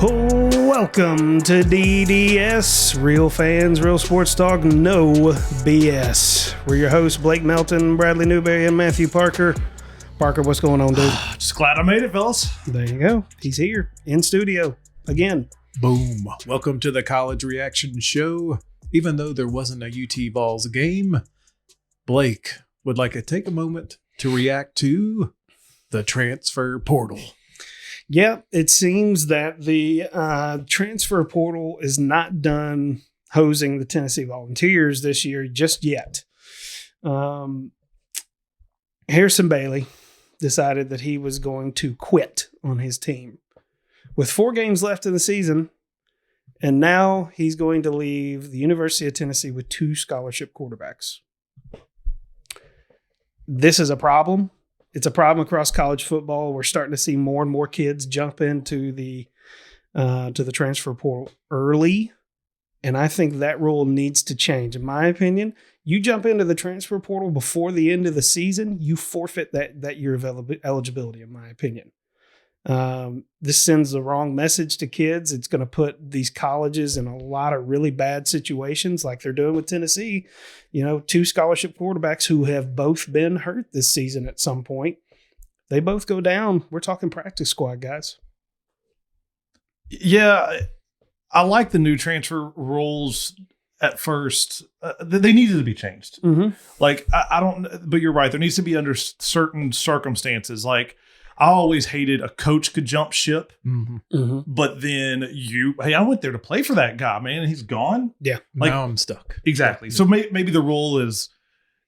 Welcome to DDS, Real Fans, Real Sports Talk, no BS. We're your hosts, Blake Melton, Bradley Newberry, and Matthew Parker. Parker, what's going on, dude? Just glad I made it, fellas. There you go. He's here in studio again. Boom. Welcome to the College Reaction Show. Even though there wasn't a UT Vols game, Blake would like to take a moment to react to the transfer portal. Yeah, it seems that the transfer portal is not done hosing the Tennessee Volunteers this year just yet. Harrison Bailey decided that he was going to quit on his team with 4 games left in the season, and now he's going to leave the University of Tennessee with 2 scholarship quarterbacks. This is a problem. It's a problem across college football. We're starting to see more and more kids jump into the transfer portal early, and I think that rule needs to change. In my opinion, you jump into the transfer portal before the end of the season, you forfeit that year of eligibility. In my opinion, this sends the wrong message to kids. It's going to put these colleges in a lot of really bad situations, like they're doing with Tennessee. You know, 2 scholarship quarterbacks who have both been hurt this season at some point. They both go down. We're talking practice squad, guys. Yeah, I like the new transfer rules at first. They needed to be changed. Mm-hmm. Like, I don't, but you're right. There needs to be under certain circumstances. Like, I always hated a coach could jump ship, but then hey, I went there to play for that guy, man, and he's gone. Yeah. Like, now I'm stuck. Exactly. So maybe the rule is,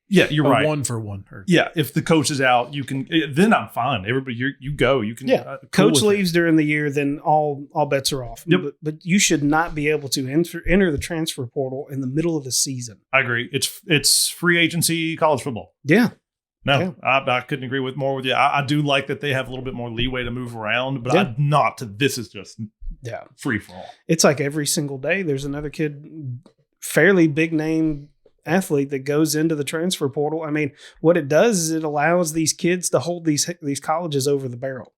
yeah, you're right. 1-for-1. Yeah. If the coach is out, you can, then I'm fine. Everybody, you go. You can. Yeah. Coach leaves during the year, then all bets are off. Yep. But you should not be able to enter the transfer portal in the middle of the season. I agree. It's free agency college football. Yeah. No, yeah. I couldn't agree more with you. I do like that they have a little bit more leeway to move around, but this is just free for all. It's like every single day there's another kid, fairly big name athlete that goes into the transfer portal. I mean, what it does is it allows these kids to hold these colleges over the barrel.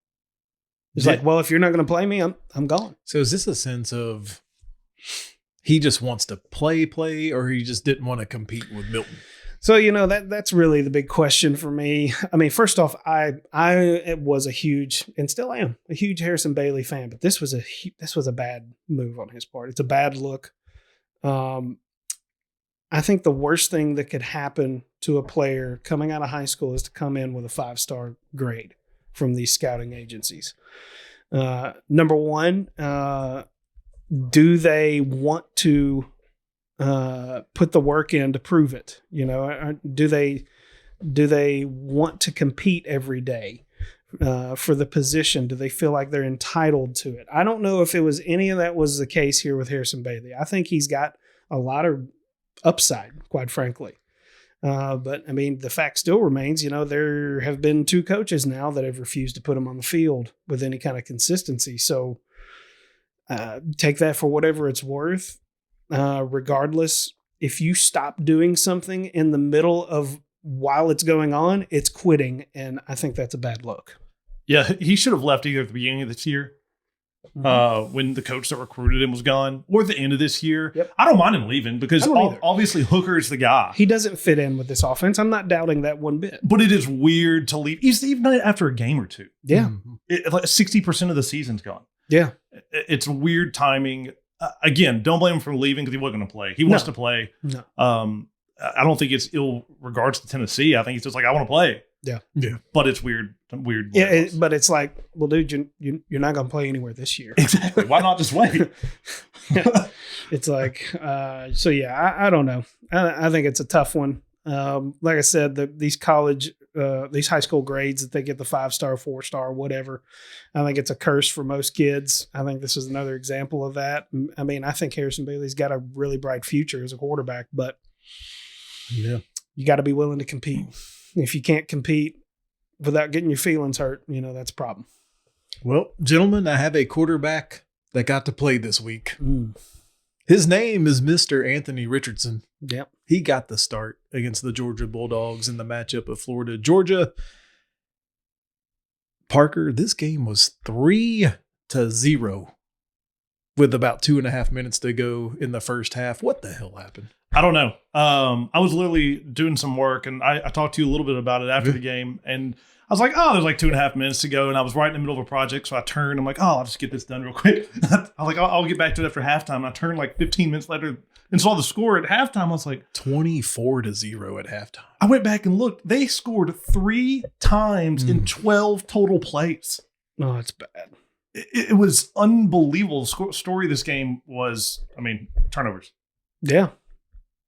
It's like, well, if you're not going to play me, I'm gone. So is this a sense of he just wants to play, or he just didn't want to compete with Milton? So, you know, that's really the big question for me. I mean, first off, I was a huge, and still am, a huge Harrison Bailey fan, but this was a bad move on his part. It's a bad look. I think the worst thing that could happen to a player coming out of high school is to come in with a 5-star grade from these scouting agencies. Number one, do they want to put the work in to prove it? You know, do they want to compete every day for the position? Do they feel like they're entitled to it? I don't know if it was any of that was the case here with Harrison Bailey. I think he's got a lot of upside, quite frankly. But I mean, the fact still remains, you know, there have been 2 coaches now that have refused to put him on the field with any kind of consistency. So take that for whatever it's worth. Regardless, if you stop doing something in the middle of while it's going on, it's quitting. And I think that's a bad look. Yeah. He should have left either at the beginning of this year, when the coach that recruited him was gone, or at the end of this year. Yep. I don't mind him leaving because obviously Hooker is the guy. He doesn't fit in with this offense. I'm not doubting that one bit. But it is weird to leave. Even after a game or 2. Yeah. Like 60% of the season's gone. Yeah. It's weird timing. Again, don't blame him for leaving because he wasn't going to play. He wants to play. No. I don't think it's ill regards to Tennessee. I think he's just like, I want to play. Yeah. Yeah. But it's weird. Yeah. But it's like, well, dude, you're not going to play anywhere this year. Exactly. Why not just wait? Yeah. It's like, so yeah, I don't know. I think it's a tough one. Like I said, these high school grades that they get, the 5-star, 4-star, whatever, I think it's a curse for most kids. I think this is another example of that. I mean, I think Harrison Bailey's got a really bright future as a quarterback, but you got to be willing to compete. If you can't compete without getting your feelings hurt, you know, that's a problem. Well, gentlemen, I have a quarterback that got to play this week. His name is Mr. Anthony Richardson. Yep. He got the start against the Georgia Bulldogs in the matchup of Florida-Georgia. Parker, this game was 3-0 with about 2.5 minutes to go in the first half. What the hell happened? I don't know. I was literally doing some work, and I talked to you a little bit about it after the game, and I was like, oh, there's like 2.5 minutes to go, and I was right in the middle of a project, so I turned. I'm like, oh, I'll just get this done real quick. I was like, I'll get back to it after halftime. And I turned like 15 minutes later and saw the score at halftime. I was like, 24-0 at halftime. I went back and looked. They scored 3 times in 12 total plays. No, it's bad. It was unbelievable. The story of this game was, turnovers. Yeah.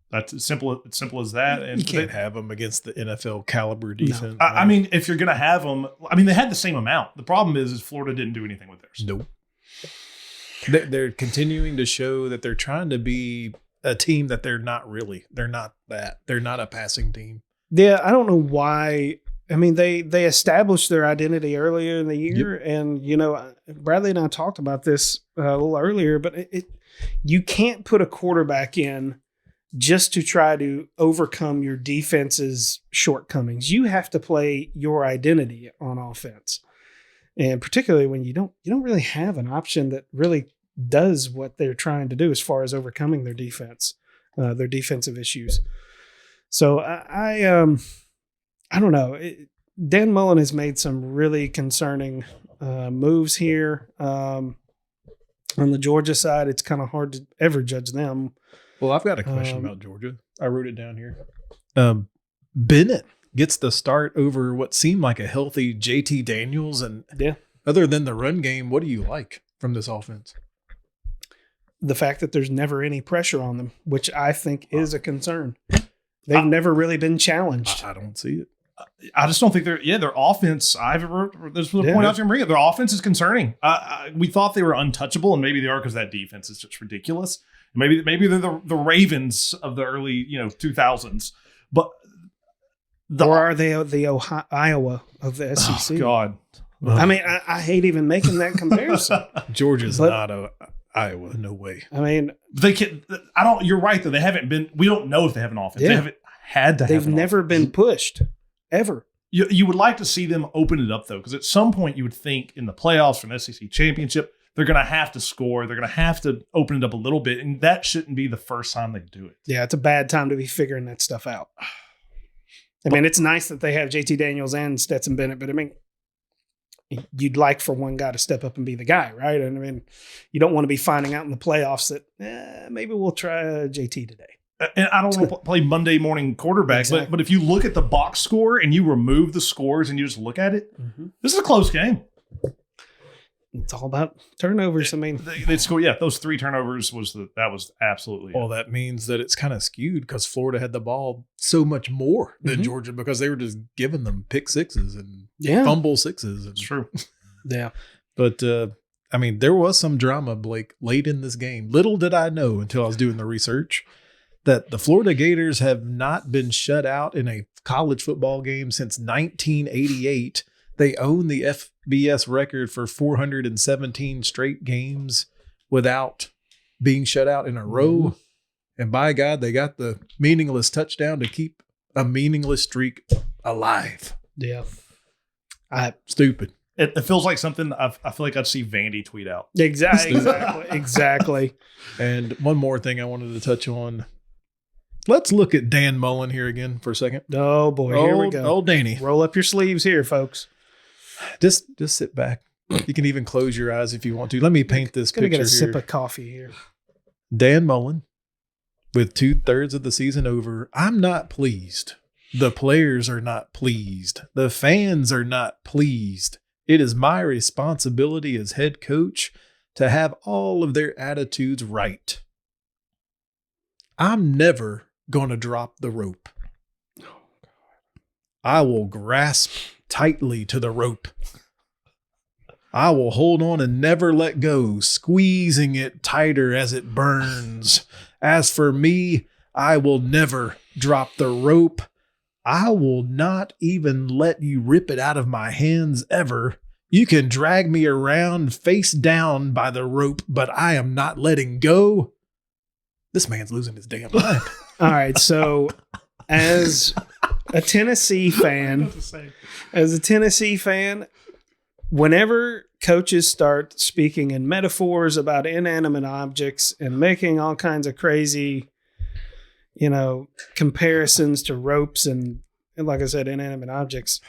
That's as simple as that. And You can't have them against the NFL caliber defense. No. I mean, if you're going to have them, they had the same amount. The problem is Florida didn't do anything with theirs. Nope. They're continuing to show that they're trying to be a team that they're not really. They're not that. They're not a passing team. Yeah, I don't know why. They established their identity earlier in the year, and Bradley and I talked about this a little earlier. But you can't put a quarterback in just to try to overcome your defense's shortcomings. You have to play your identity on offense, and particularly when you don't really have an option that really does what they're trying to do as far as overcoming their defense, their defensive issues. So I don't know. Dan Mullen has made some really concerning moves here. On the Georgia side, it's kind of hard to ever judge them. Well, I've got a question about Georgia. I wrote it down here. Bennett gets the start over what seemed like a healthy JT Daniels. And other than the run game, what do you like from this offense? The fact that there's never any pressure on them, which I think is a concern. They've never really been challenged. I don't see it. I just don't think their offense. This was a point out to Maria. Their offense is concerning. We thought they were untouchable, and maybe they are because that defense is just ridiculous. Maybe they're the Ravens of the early 2000s, but or are they the Iowa of the SEC? Oh God, I hate even making that comparison. Georgia's not a Iowa, no way. They can. I don't. You're right though. They haven't been. We don't know if they have an offense. Yeah. They haven't had to. They've never been pushed ever. You would like to see them open it up though, because at some point you would think in the playoffs for an SEC championship they're going to have to score. They're going to have to open it up a little bit, and that shouldn't be the first time they do it. Yeah, it's a bad time to be figuring that stuff out. It's nice that they have JT Daniels and Stetson Bennett, but you'd like for one guy to step up and be the guy, right? And you don't want to be finding out in the playoffs that maybe we'll try JT today. And I don't want to play Monday morning quarterback, exactly. but if you look at the box score and you remove the scores and you just look at it, this is a close game. It's all about turnovers. They score. Yeah, those 3 turnovers that was absolutely. Well, that means that it's kind of skewed because Florida had the ball so much more than Georgia because they were just giving them pick sixes and fumble sixes. It's true. Yeah, but there was some drama, Blake, late in this game. Little did I know until I was doing the research that the Florida Gators have not been shut out in a college football game since 1988. They own the FBS record for 417 straight games without being shut out in a row. And by God, they got the meaningless touchdown to keep a meaningless streak alive. Yeah. Stupid. It feels like something I feel like I'd see Vandy tweet out. Exactly. And one more thing I wanted to touch on. Let's look at Dan Mullen here again for a second. Oh, boy. Here we go. Old Danny. Roll up your sleeves here, folks. Just sit back. You can even close your eyes if you want to. Let me paint this picture here. Get a sip of coffee here. Dan Mullen, with 2/3 of the season over, I'm not pleased. The players are not pleased. The fans are not pleased. It is my responsibility as head coach to have all of their attitudes right. I'm never going to drop the rope. I will grasp tightly to the rope. I will hold on and never let go, squeezing it tighter as it burns. As for me, I will never drop the rope. I will not even let you rip it out of my hands ever. You can drag me around face down by the rope, but I am not letting go. This man's losing his damn mind. All right, so as a Tennessee fan, whenever coaches start speaking in metaphors about inanimate objects and making all kinds of crazy, comparisons to ropes and like I said, inanimate objects.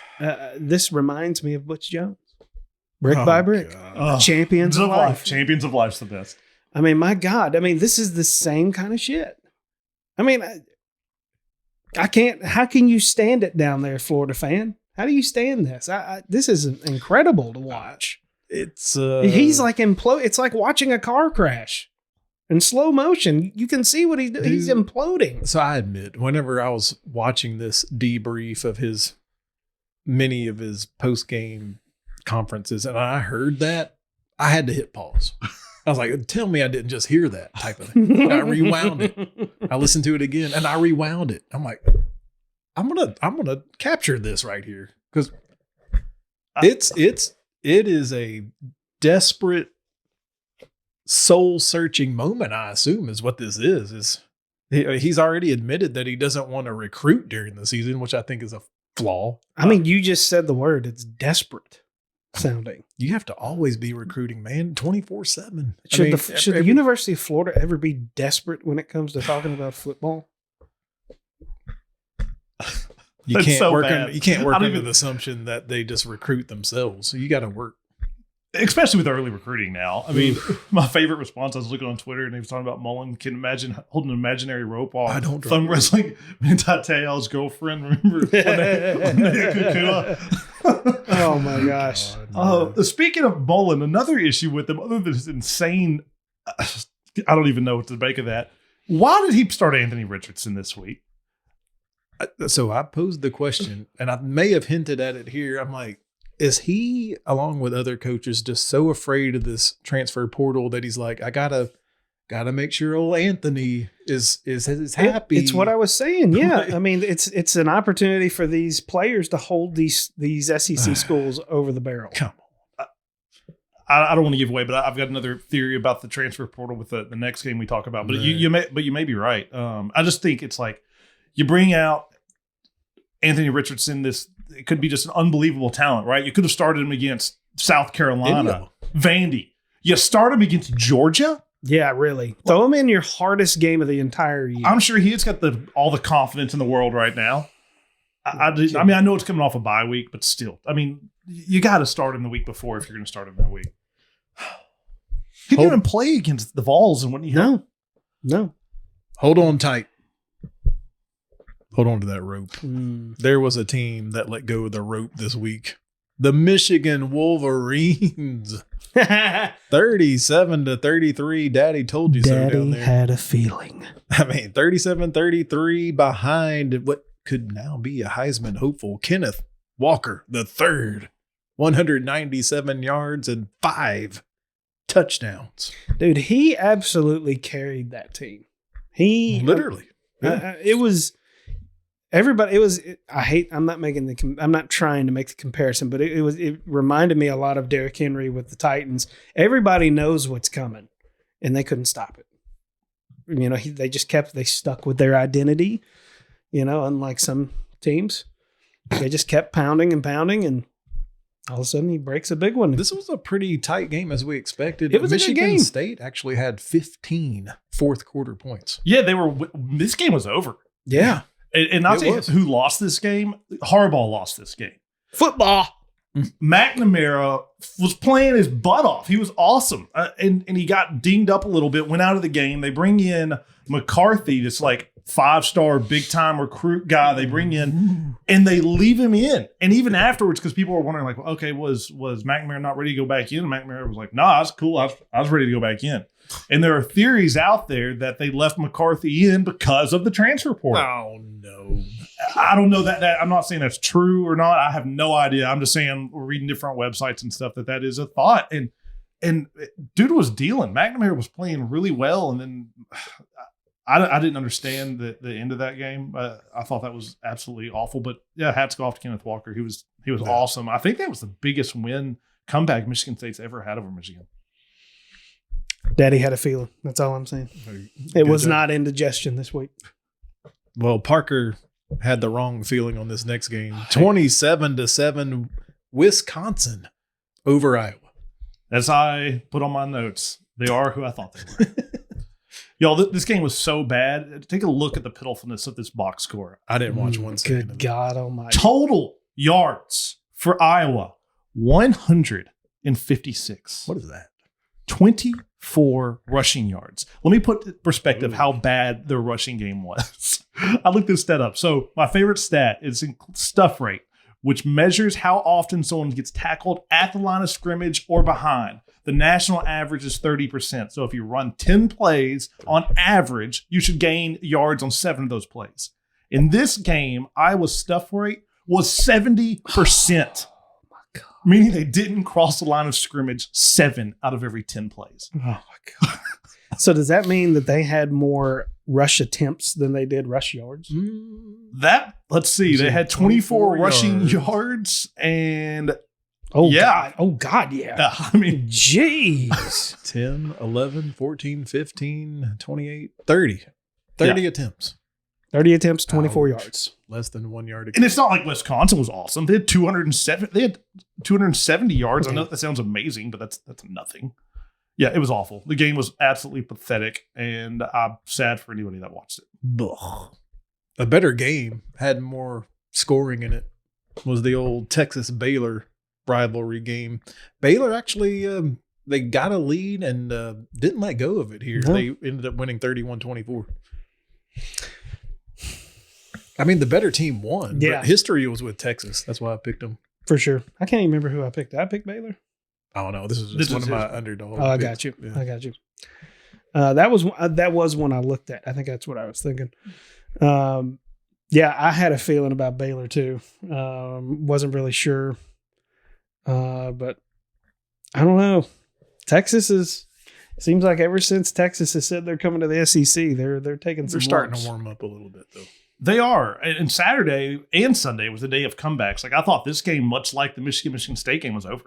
This reminds me of Butch Jones. Brick by brick. Champions of life. Champions of life's the best. I mean, my God. I mean, this is the same kind of shit. I mean, I can't. How can you stand it down there, Florida fan? How do you stand this? This is incredible to watch. It's he's like implode. It's like watching a car crash in slow motion. You can see what he's doing. He's imploding. So I admit, whenever I was watching this debrief of many of his post game conferences, and I heard that, I had to hit pause. I was like, tell me I didn't just hear that type of thing. I rewound it. I listened to it again and I rewound it. I'm like, I'm gonna capture this right here. Because it is a desperate, soul-searching moment, I assume, is what this is. He's already admitted that he doesn't want to recruit during the season, which I think is a flaw. I mean, you just said the word. It's desperate sounding. You have to always be recruiting, man, 24/7. Should the University of Florida ever be desperate when it comes to talking about football? You can't work under the assumption that they just recruit themselves. So you got to work. Especially with early recruiting now. I mean, my favorite response, I was looking on Twitter and he was talking about Mullen can imagine holding an imaginary rope while thumb wrestling Manti girlfriend. Remember? Oh my gosh. Speaking of Mullen, another issue with him, other than this insane, I don't even know what to make of that. Why did he start Anthony Richardson this week? So I posed the question, and I may have hinted at it here. I'm like, is he, along with other coaches, just so afraid of this transfer portal that he's like, I gotta make sure old Anthony is happy? It's what I was saying. Yeah, I mean, it's an opportunity for these players to hold these SEC schools over the barrel. Come on. I don't want to give away, but I've got another theory about the transfer portal with the next game we talk about. But you may be right. I just think it's like you bring out Anthony Richardson. It could be just an unbelievable talent, right? You could have started him against South Carolina, Vandy. You start him against Georgia. Yeah, really. Throw him in your hardest game of the entire year. I'm sure he's got all the confidence in the world right now. I mean, I know it's coming off a bye week, but still, I mean, you got to start him the week before if you're going to start him that week. He didn't even play against the Vols, and when he no. Hold on tight. Hold on to that rope. There was a team that let go of the rope this week. The Michigan Wolverines. 37-33. Daddy told you so down there. Daddy had a feeling. I mean, 37-33 behind what could now be a Heisman hopeful, Kenneth Walker III. 197 yards and 5 touchdowns. Dude, he absolutely carried that team. He literally. It was everybody. It was. I'm not trying to make the comparison, but it reminded me a lot of Derrick Henry with the Titans. Everybody knows what's coming, and they couldn't stop it. You know, they stuck with their identity. You know, unlike some teams, they just kept pounding, and all of a sudden he breaks a big one. This was a pretty tight game as we expected. It was Michigan a good game. State actually had 15 fourth quarter points. Yeah, this game was over. Yeah. And I'll tell you who lost this game. Harbaugh lost this game. Football. McNamara was playing his butt off. He was awesome. And he got dinged up a little bit, went out of the game. They bring in McCarthy, this like 5-star big-time recruit guy they bring in, and they leave him in. And even afterwards, because people were wondering, like, well, okay, was McNamara not ready to go back in? And McNamara was like, nah, it's cool. I was ready to go back in. And there are theories out there that they left McCarthy in because of the transfer portal. Oh, no. I don't know that I'm not saying that's true or not. I have no idea. I'm just saying we're reading different websites and stuff that is a thought. And dude was dealing. McNamara was playing really well. And then I didn't understand the end of that game. I thought that was absolutely awful. But yeah, hats off to Kenneth Walker. He was awesome. I think that was the biggest comeback Michigan State's ever had over Michigan. Daddy had a feeling. That's all I'm saying. It was not indigestion this week. Well, Parker had the wrong feeling on this next game. 27-7, Wisconsin over Iowa. As I put on my notes, they are who I thought they were. Y'all, this game was so bad. Take a look at the pitifulness of this box score. I didn't watch one second. Good God Almighty! Total yards for Iowa, 156. What is that? 24 rushing yards. Let me put in perspective how bad their rushing game was. I looked this stat up. So my favorite stat is stuff rate, which measures how often someone gets tackled at the line of scrimmage or behind. The national average is 30%. So if you run 10 plays on average, you should gain yards on 7 of those plays. In this game, Iowa's stuff rate was 70%. Meaning they didn't cross the line of scrimmage 7 out of every 10 plays. Oh my God. So does that mean that they had more rush attempts than they did rush yards? Let's see. They had 24 rushing yards and God. Oh God, yeah. I mean, jeez. 10, 11, 14, 15, 28, 30. 30 attempts. 30 attempts, 24 yards. Less than 1 yard. And it's not like Wisconsin was awesome. They had 270 yards. I know that sounds amazing, but that's nothing. Yeah, it was awful. The game was absolutely pathetic, and I'm sad for anybody that watched it. Ugh. A better game, had more scoring in it, was the old Texas-Baylor rivalry game. Baylor actually, they got a lead and didn't let go of it here. No. They ended up winning 31-24. I mean, the better team won. Yeah. But history was with Texas. That's why I picked them. For sure. I can't even remember who I picked. Did I pick Baylor? I don't know. This is just one of my underdogs. Oh, I got you. Yeah. I got you. That was one I looked at. I think that's what I was thinking. Yeah, I had a feeling about Baylor too. Wasn't really sure. But I don't know. Seems like ever since Texas has said they're coming to the SEC, they're taking some. They're starting lumps. to warm up a little bit though. They are. And Saturday and Sunday was a day of comebacks. Like I thought this game, much like the Michigan State game, was over.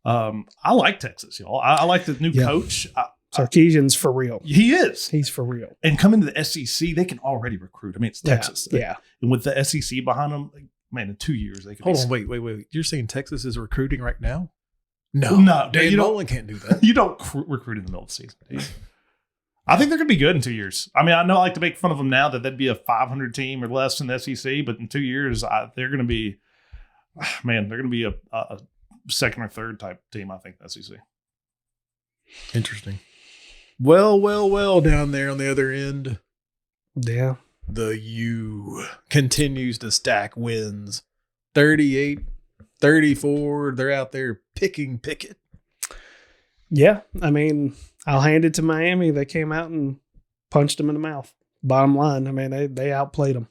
I like Texas, y'all. I like the new coach. Sarkisian's for real. He is. He's for real. And coming to the SEC, they can already recruit. I mean, it's Texas. Yeah. And with the SEC behind them, man, in 2 years they could. Hold on, wait. You're saying Texas is recruiting right now? No. Dan You Mullen can't do that. You don't recruit in the middle of the season. Do you? I think they're going to be good in 2 years. I mean, I know I like to make fun of them now that they'd be a 500 team or less in the SEC, but in 2 years, they're going to be, they're going to be a second or third type team, I think, the SEC. Interesting. Well, down there on the other end. Yeah. The U continues to stack wins. 38, 34. They're out there picking Pickett. Yeah. I mean, I'll hand it to Miami. They came out and punched them in the mouth. Bottom line, I mean, they outplayed them.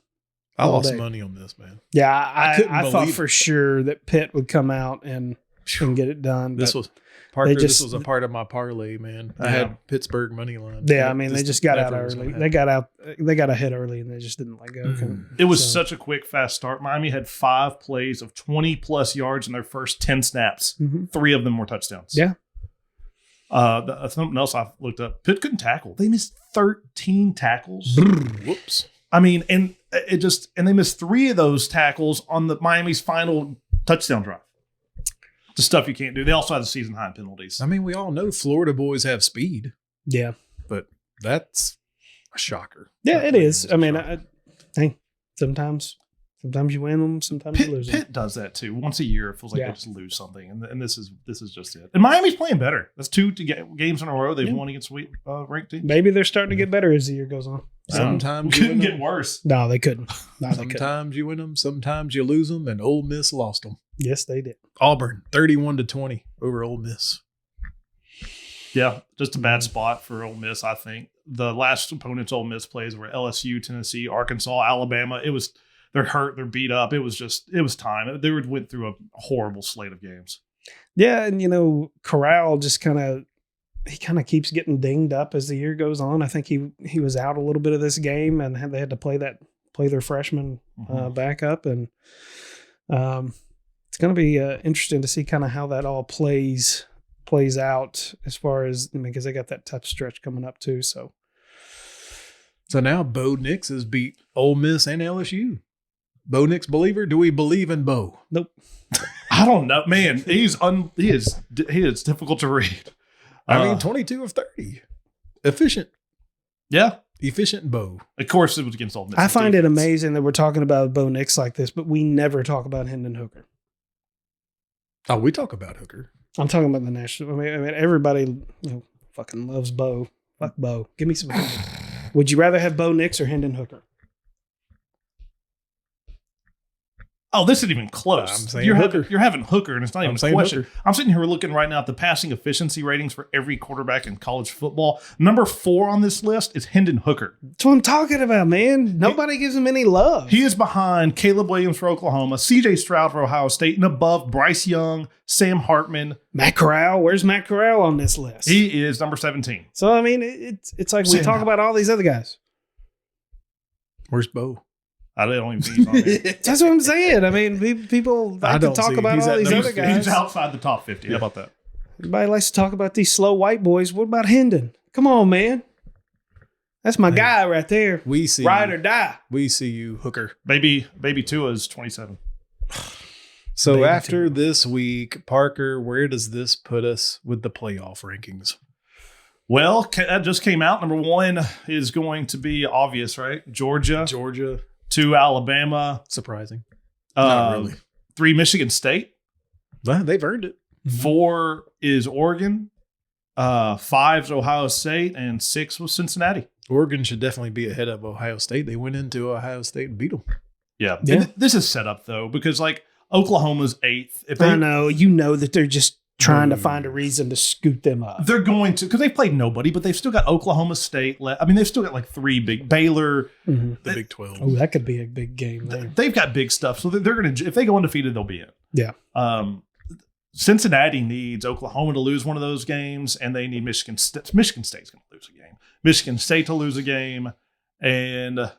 I lost money on this, man. Yeah, I thought for sure that Pitt would come out and get it done. This was a part of my parlay, man. I had Pittsburgh money line. Yeah, I mean, they just got out early. They got ahead early, and they just didn't let go. Mm-hmm. It was such a quick, fast start. Miami had 5 plays of 20-plus yards in their first 10 snaps. Mm-hmm. 3 of them were touchdowns. Yeah. Something else I looked up. Pitt couldn't tackle. They missed 13 tackles. Whoops. I mean, and they missed 3 of those tackles on the Miami's final touchdown drive. The stuff you can't do. They also had the season high penalties. I mean, we all know Florida boys have speed. Yeah. But that's a shocker. Yeah, it is. I mean, hey, sometimes you win them, sometimes you lose them. Pitt does that too. Once a year, it feels like they just lose something, and this is just it. And Miami's playing better. That's 2 games in a row they've won against ranked teams. Maybe they're starting to get better as the year goes on. Sometimes you couldn't get worse. No, they couldn't. Sometimes you win them, sometimes you lose them, and Ole Miss lost them. Yes, they did. Auburn 31-20 over Ole Miss. Yeah, just a bad spot for Ole Miss. I think the last opponents Ole Miss plays were LSU, Tennessee, Arkansas, Alabama. They're hurt, they're beat up. It was time. They went through a horrible slate of games. Yeah, and Corral just kind of keeps getting dinged up as the year goes on. I think he was out a little bit of this game, and they had to play their freshman back up, and it's going to be interesting to see kind of how that all plays out as far as because they got that tough stretch coming up too. So now Bo Nix has beat Ole Miss and LSU. Bo Nix believer? Do we believe in Bo? Nope. I don't know, man. He is difficult to read. I mean, 22 of 30. Efficient. Yeah. Efficient Bo. Of course, it was against Ole Miss. I find it amazing that we're talking about Bo Nix like this, but we never talk about Hendon Hooker. Oh, we talk about Hooker. I'm talking about the national. I mean, everybody fucking loves Bo. Fuck Bo. Give me some Hendon. Would you rather have Bo Nix or Hendon Hooker? Oh, this isn't even close. I'm saying you're Hooker. having Hooker, and it's not even a question. Hooker. I'm sitting here looking right now at the passing efficiency ratings for every quarterback in college football. Number 4 on this list is Hendon Hooker. That's what I'm talking about, man. Nobody gives him any love. He is behind Caleb Williams for Oklahoma, C.J. Stroud for Ohio State, and above Bryce Young, Sam Hartman. Matt Corral. Where's Matt Corral on this list? He is number 17. So, I mean, it's like we talk about all these other guys. Where's Bo? I don't even think he's on there. That's what I'm saying. I mean, people like to talk about all these other guys. He's outside the top 50. How about that? Everybody likes to talk about these slow white boys. What about Hendon? Come on, man. That's my guy right there. We see Ride you. or die. We see you, Hooker. Baby Tua is 27. So Baby after this week, Parker, where does this put us with the playoff rankings? Well, that just came out. Number 1 is going to be obvious, right? Georgia. 2, Alabama. Surprising. Not really. 3, Michigan State. Well, they've earned it. 4 is Oregon. 5 is Ohio State. And 6 was Cincinnati. Oregon should definitely be ahead of Ohio State. They went into Ohio State and beat them. Yeah. This is set up, though, because, like, Oklahoma's 8th. I know. You know that they're just trying to find a reason to scoot them up. They're going to, because they've played nobody, but they've still got Oklahoma State. I mean, they've still got like 3 big Baylor. The Big 12. Oh, that could be a big game there. They've got big stuff. So they're going to, if they go undefeated, they'll be in. Yeah. Cincinnati needs Oklahoma to lose one of those games, and they need Michigan State. Michigan State's going to lose a game. Michigan State to lose a game, and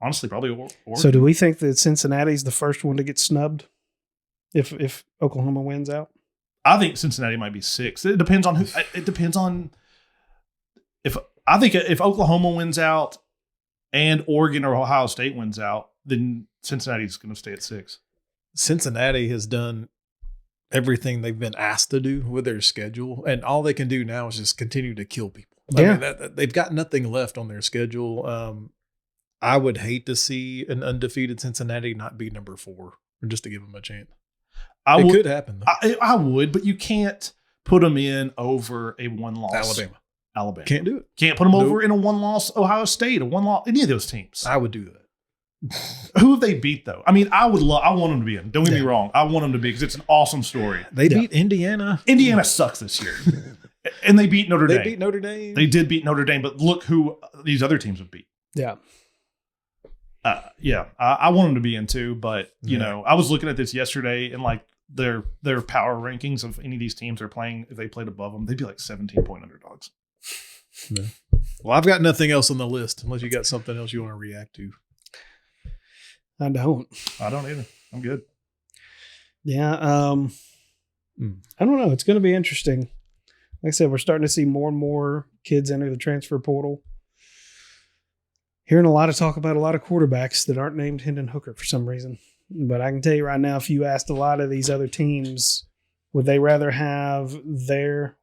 honestly, probably Oregon. So do we think that Cincinnati's the first one to get snubbed if Oklahoma wins out? I think Cincinnati might be 6. It depends on who. It depends on if Oklahoma wins out and Oregon or Ohio State wins out, then Cincinnati's going to stay at 6. Cincinnati has done everything they've been asked to do with their schedule, and all they can do now is just continue to kill people. Yeah. I mean, they've got nothing left on their schedule. I would hate to see an undefeated Cincinnati not be number 4, or just to give them a chance. It could happen, though. I would, but you can't put them in over a 1-loss Alabama. Can't do it. Can't put them over in a 1-loss Ohio State, a 1-loss any of those teams. I would do that. Who have they beat, though? I mean, I want them to be in. Don't get me wrong. I want them to be, because it's an awesome story. They beat Indiana. Indiana sucks this year. And they beat Notre Dame. They beat Notre Dame. They did beat Notre Dame, but look who these other teams have beat. Yeah. I want them to be in too, but you know, I was looking at this yesterday, and like their power rankings of any of these teams they're playing, if they played above them, they'd be like 17-point underdogs. Yeah. Well, I've got nothing else on the list unless you got something else you want to react to. I don't either. I'm good. Yeah. I don't know. It's going to be interesting. Like I said, we're starting to see more and more kids enter the transfer portal. Hearing a lot of talk about a lot of quarterbacks that aren't named Hendon Hooker for some reason. But I can tell you right now, if you asked a lot of these other teams, would they rather have their...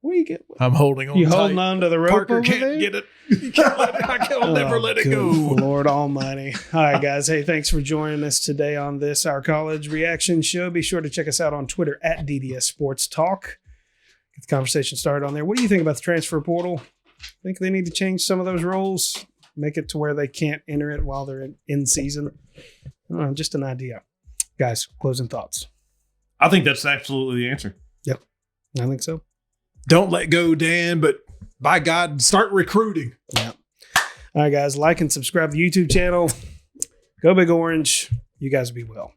What do you get? I'm holding on. You holding on to the rope Parker over can't there? get it. You can't let it. I can't never let it go. Lord Almighty. All right, guys. Hey, thanks for joining us today on this, our college reaction show. Be sure to check us out on Twitter at DDS Sportstalk. Get the conversation started on there. What do you think about the transfer portal? Think they need to change some of those rules? Make it to where they can't enter it while they're in season? Just an idea. Guys, closing thoughts. I think that's absolutely the answer. Yep. I think so. Don't let go, Dan, but by God, start recruiting. Yeah. All right, guys. Like and subscribe to the YouTube channel. Go Big Orange. You guys be well.